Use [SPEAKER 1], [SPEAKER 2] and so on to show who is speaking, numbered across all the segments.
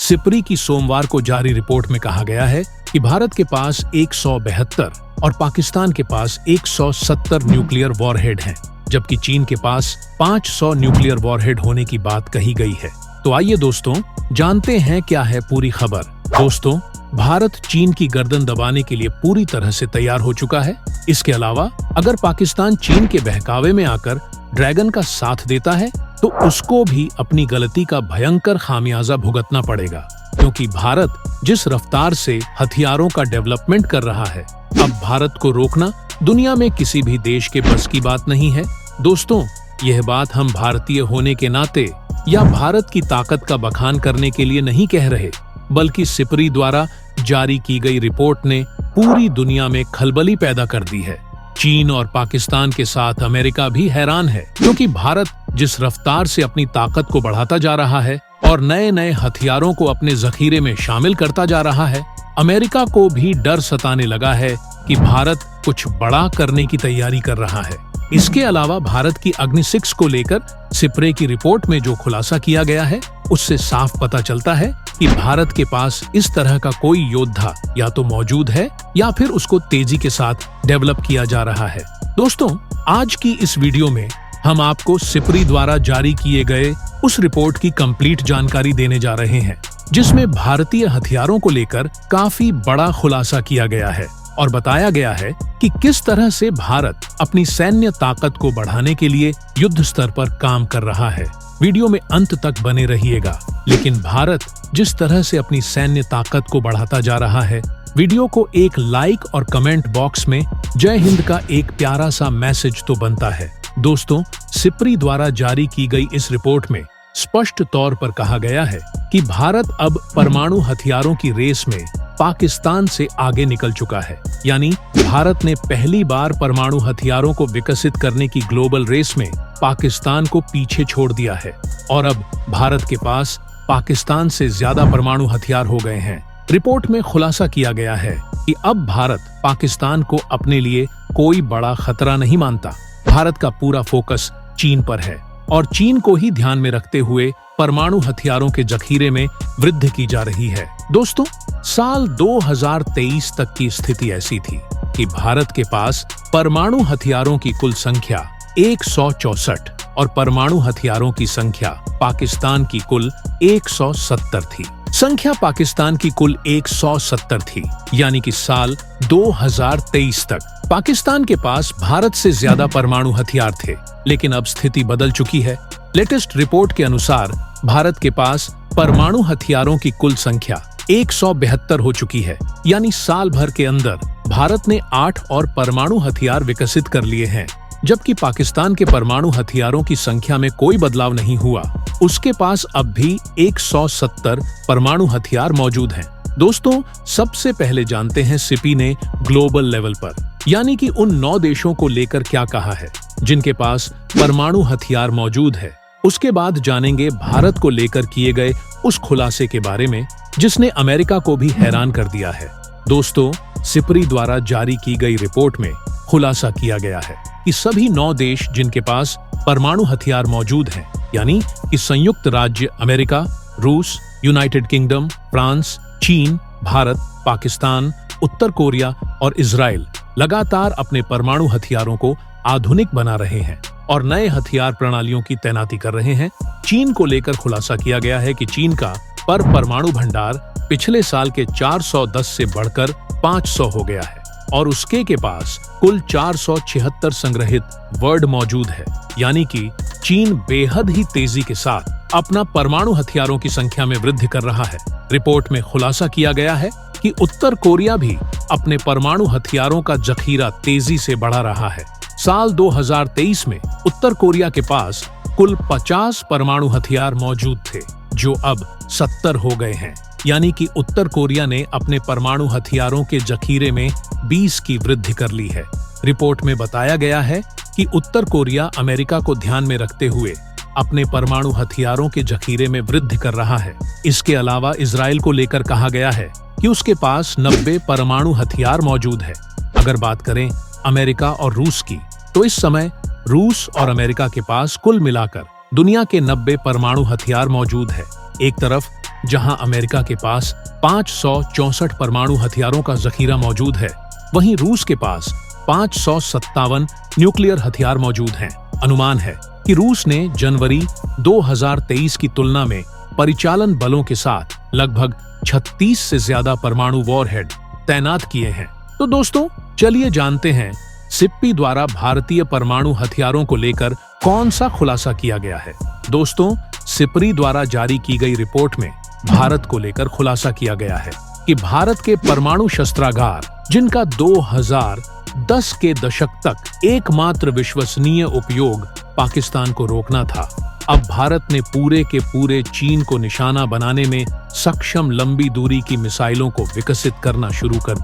[SPEAKER 1] SIPRI की सोमवार को जारी रिपोर्ट में कहा गया है कि भारत के पास 172 और पाकिस्तान के पास 170 न्यूक्लियर वॉरहेड हैं, जबकि चीन के पास 500 न्यूक्लियर वॉरहेड होने की बात कही गई है। तो आइए दोस्तों, जानते हैं क्या है पूरी खबर। दोस्तों, भारत चीन की गर्दन दबाने के लिए पूरी तरह से तैयार हो चुका है। इसके अलावा अगर पाकिस्तान चीन के बहकावे में आकर ड्रैगन का साथ देता है तो उसको भी अपनी गलती का भयंकर खामियाजा भुगतना पड़ेगा, क्योंकि भारत जिस रफ्तार से हथियारों का डेवलपमेंट कर रहा है, अब भारत को रोकना दुनिया में किसी भी देश के बस की बात नहीं है। दोस्तों, यह बात हम भारतीय होने के नाते या भारत की ताकत का बखान करने के लिए नहीं कह रहे, बल्कि सिप्री द्वारा जारी की गई रिपोर्ट ने पूरी दुनिया में खलबली पैदा कर दी है। चीन और पाकिस्तान के साथ अमेरिका भी हैरान है, क्योंकि भारत जिस रफ्तार से अपनी ताकत को बढ़ाता जा रहा है और नए नए हथियारों को अपने जखीरे में शामिल करता जा रहा है, अमेरिका को भी डर सताने लगा है कि भारत कुछ बड़ा करने की तैयारी कर रहा है। इसके अलावा भारत की अग्नि 6 को लेकर सिप्रे की रिपोर्ट में जो खुलासा किया गया है, उससे साफ पता चलता है कि भारत के पास इस तरह का कोई योद्धा या तो मौजूद है या फिर उसको तेजी के साथ डेवलप किया जा रहा है। दोस्तों, आज की इस वीडियो में हम आपको सिप्री द्वारा जारी किए गए उस रिपोर्ट की कंप्लीट जानकारी देने जा रहे हैं, जिसमें भारतीय हथियारों को लेकर काफी बड़ा खुलासा किया गया है और बताया गया है कि किस तरह से भारत अपनी सैन्य ताकत को बढ़ाने के लिए युद्ध स्तर पर काम कर रहा है। वीडियो में अंत तक बने रहिएगा। लेकिन भारत जिस तरह से अपनी सैन्य ताकत को बढ़ाता जा रहा है, वीडियो को एक लाइक और कमेंट बॉक्स में जय हिंद का एक प्यारा सा मैसेज तो बनता है। दोस्तों, सिप्री द्वारा जारी की गई इस रिपोर्ट में स्पष्ट तौर पर कहा गया है कि भारत अब परमाणु हथियारों की रेस में पाकिस्तान से आगे निकल चुका है। यानी भारत ने पहली बार परमाणु हथियारों को विकसित करने की ग्लोबल रेस में पाकिस्तान को पीछे छोड़ दिया है और अब भारत के पास पाकिस्तान से ज्यादा परमाणु हथियार हो गए हैं। रिपोर्ट में खुलासा किया गया है कि अब भारत पाकिस्तान को अपने लिए कोई बड़ा खतरा नहीं मानता। भारत का पूरा फोकस चीन पर है और चीन को ही ध्यान में रखते हुए परमाणु हथियारों के जखीरे में वृद्धि की जा रही है। दोस्तों, साल 2023 तक की स्थिति ऐसी थी कि भारत के पास परमाणु हथियारों की कुल संख्या 164 और परमाणु हथियारों की संख्या पाकिस्तान की कुल 170 थी। संख्या पाकिस्तान की कुल 170 थी, यानी कि साल 2023 तक पाकिस्तान के पास भारत से ज्यादा परमाणु हथियार थे। लेकिन अब स्थिति बदल चुकी है। लेटेस्ट रिपोर्ट के अनुसार भारत के पास परमाणु हथियारों की कुल संख्या 172 हो चुकी है, यानी साल भर के अंदर भारत ने 8 और परमाणु हथियार विकसित कर लिए हैं, जबकि पाकिस्तान के परमाणु हथियारों की संख्या में कोई बदलाव नहीं हुआ। उसके पास अब भी 170 परमाणु हथियार मौजूद हैं। दोस्तों, सबसे पहले जानते हैं सिपी ने ग्लोबल लेवल पर, यानी कि उन 9 देशों को लेकर क्या कहा है जिनके पास परमाणु हथियार मौजूद है। उसके बाद जानेंगे भारत को लेकर किए गए उस खुलासे के बारे में जिसने अमेरिका को भी हैरान कर दिया है। दोस्तों, सिप्री द्वारा जारी की गई रिपोर्ट में खुलासा किया गया है कि सभी 9 देश जिनके पास परमाणु हथियार मौजूद हैं, यानी कि संयुक्त राज्य अमेरिका, रूस, यूनाइटेड किंगडम, फ्रांस, चीन, भारत, पाकिस्तान, उत्तर कोरिया और इजराइल लगातार अपने परमाणु हथियारों को आधुनिक बना रहे हैं और नए हथियार प्रणालियों की तैनाती कर रहे हैं। चीन को लेकर खुलासा किया गया है कि चीन का परमाणु भंडार पिछले साल के 410 से बढ़कर 500 हो गया है और उसके के पास कुल 476 संग्रहित वर्ड मौजूद है, यानी कि चीन बेहद ही तेजी के साथ अपना परमाणु हथियारों की संख्या में वृद्धि कर रहा है। रिपोर्ट में खुलासा किया गया है कि उत्तर कोरिया भी अपने परमाणु हथियारों का जखीरा तेजी से बढ़ा रहा है। साल 2023 में उत्तर कोरिया के पास कुल 50 परमाणु हथियार मौजूद थे, जो अब 70 हो गए हैं, यानी कि उत्तर कोरिया ने अपने परमाणु हथियारों के जखीरे में 20 की वृद्धि कर ली है। रिपोर्ट में बताया गया है कि उत्तर कोरिया अमेरिका को ध्यान में रखते हुए अपने परमाणु हथियारों के जखीरे में वृद्धि कर रहा है। इसके अलावा इजराइल को लेकर कहा गया है कि उसके पास 90 परमाणु हथियार मौजूद है। अगर बात करें अमेरिका और रूस की, तो इस समय रूस और अमेरिका के पास कुल मिलाकर दुनिया के 90 परमाणु हथियार मौजूद है। एक तरफ जहां अमेरिका के पास 564 परमाणु हथियारों का जखीरा मौजूद है, वहीं रूस के पास 557 न्यूक्लियर हथियार मौजूद हैं। अनुमान है कि रूस ने जनवरी 2023 की तुलना में परिचालन बलों के साथ लगभग 36 से ज्यादा परमाणु वॉरहेड तैनात किए हैं। तो दोस्तों, चलिए जानते हैं सिप्पी द्वारा भारतीय परमाणु हथियारों को लेकर कौन सा खुलासा किया गया है। दोस्तों, सिप्री द्वारा जारी की गई रिपोर्ट में भारत को लेकर खुलासा किया गया है कि भारत के परमाणु शस्त्रागार, जिनका 2010 के दशक तक एकमात्र विश्वसनीय उपयोग पाकिस्तान को रोकना था, अब भारत ने पूरे के पूरे चीन को निशाना बनाने में सक्षम लंबी दूरी की मिसाइलों को विकसित करना शुरू कर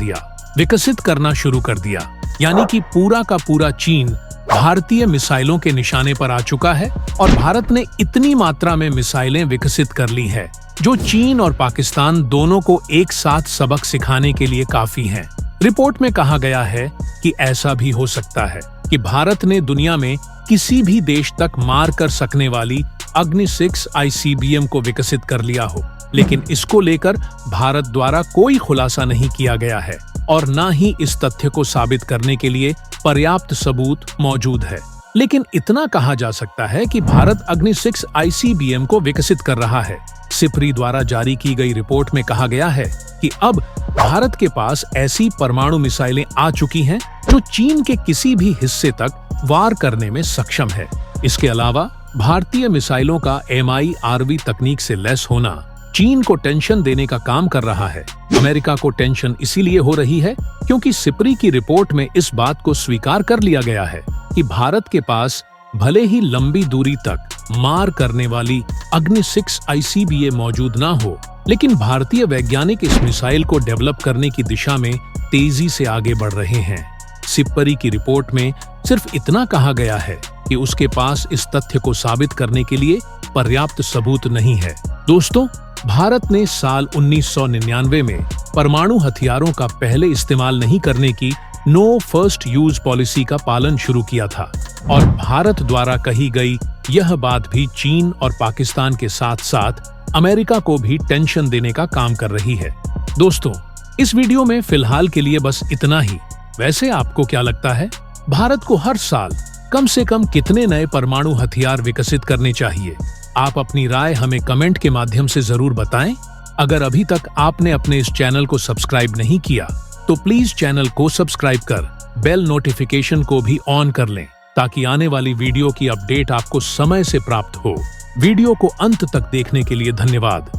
[SPEAKER 1] दिया। यानी कि पूरा का पूरा चीन भारतीय मिसाइलों के निशाने पर आ चुका है और भारत ने इतनी मात्रा में मिसाइलें विकसित कर ली है जो चीन और पाकिस्तान दोनों को एक साथ सबक सिखाने के लिए काफी हैं। रिपोर्ट में कहा गया है कि ऐसा भी हो सकता है कि भारत ने दुनिया में किसी भी देश तक मार कर सकने वाली अग्नि 6 ICBM को विकसित कर लिया हो, लेकिन इसको लेकर भारत द्वारा कोई खुलासा नहीं किया गया है और न ही इस तथ्य को साबित करने के लिए पर्याप्त सबूत मौजूद है। लेकिन इतना कहा जा सकता है कि भारत अग्नि 6 ICBM को विकसित कर रहा है। सिप्री द्वारा जारी की गई रिपोर्ट में कहा गया है कि अब भारत के पास ऐसी परमाणु मिसाइलें आ चुकी हैं जो चीन के किसी भी हिस्से तक वार करने में सक्षम है। इसके अलावा भारतीय मिसाइलों का MIRV तकनीक से लैस होना चीन को टेंशन देने का काम कर रहा है। अमेरिका को टेंशन इसीलिए हो रही है क्योंकि सिप्री की रिपोर्ट में इस बात को स्वीकार कर लिया गया है कि भारत के पास भले ही लंबी दूरी तक मार करने वाली अग्नि 6 ICBM मौजूद ना हो, लेकिन भारतीय वैज्ञानिक इस मिसाइल को डेवलप करने की दिशा में तेजी से आगे बढ़ रहे हैं। सिप्री की रिपोर्ट में सिर्फ इतना कहा गया है कि उसके पास इस तथ्य को साबित करने के लिए पर्याप्त सबूत नहीं है। दोस्तों, भारत ने साल 1999 में परमाणु हथियारों का पहले इस्तेमाल नहीं करने की नो फर्स्ट यूज पॉलिसी का पालन शुरू किया था और भारत द्वारा कही गई यह बात भी चीन और पाकिस्तान के साथ साथ अमेरिका को भी टेंशन देने का काम कर रही है। दोस्तों, इस वीडियो में फिलहाल के लिए बस इतना ही। वैसे आपको क्या लगता है, भारत को हर साल कम से कम कितने नए परमाणु हथियार विकसित करने चाहिए? आप अपनी राय हमें कमेंट के माध्यम से जरूर बताएं। अगर अभी तक आपने अपने इस चैनल को सब्सक्राइब नहीं किया तो प्लीज चैनल को सब्सक्राइब कर बेल नोटिफिकेशन को भी ऑन कर लें ताकि आने वाली वीडियो की अपडेट आपको समय से प्राप्त हो। वीडियो को अंत तक देखने के लिए धन्यवाद।